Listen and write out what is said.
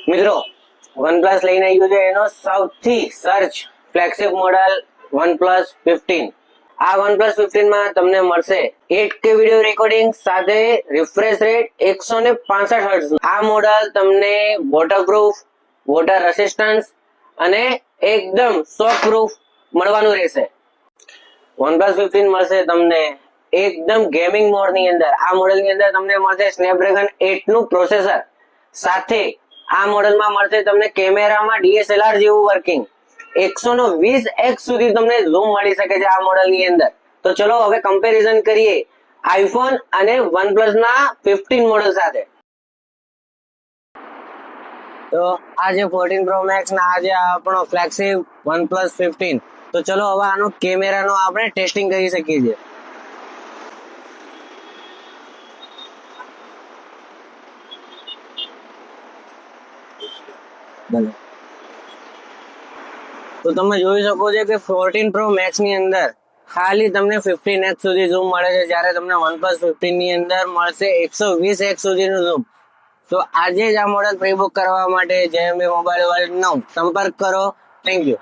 મિત્રો OnePlus લઈને આવ્યું છે એનો સૌથી સર્ચ ફ્લેગશિપ મોડેલ OnePlus 15. આ OnePlus 15 માં તમને મળશે 8K વિડિયો રેકોર્ડિંગ સાથે રિફ્રેશ રેટ 165 હર્ટ્ઝ. આ મોડેલ તમને વોટરપ્રૂફ, વોટર રેસિસ્ટન્સ અને એકદમ શોક પ્રૂફ મળવાનું રહેશે. OnePlus 15 મળશે તમને એકદમ ગેમિંગ મોડ ની અંદર. આ મોડેલ ની અંદર તમને મળશે સ્નેપડ્રેગન 8 નું પ્રોસેસર સાથે આ મોડેલમાં મળશે તમને કેમેરામાં DSLR જેવું વર્કિંગ. 120x સુધી તમને ઝૂમ મળી શકે છે આ મોડેલ ની અંદર. તો ચલો હવે કમ્પેરિઝન કરીએ આઈફોન અને OnePlus ના 15 મોડેલ સાથે. તો આ જે 14 Pro Max ના આ જે આપણો ફ્લેગશિપ OnePlus 15. તો ચલો હવે આનો કેમેરાનો આપણે ટેસ્ટિંગ કરી શકીએ છીએ. તો તમે જોઈ શકો છો કે 14 Pro Max ની અંદર ખાલી તમને 15x સુધી ઝૂમ મળે છે, જ્યારે તમને OnePlus 15 ની અંદર મળશે 120x સુધીનું ઝૂમ. તો આજે જ આ મોડેલ પ્રી બુક કરવા માટે JMB મોબાઈલ વર્લ્ડ નો સંપર્ક કરો. Thank you.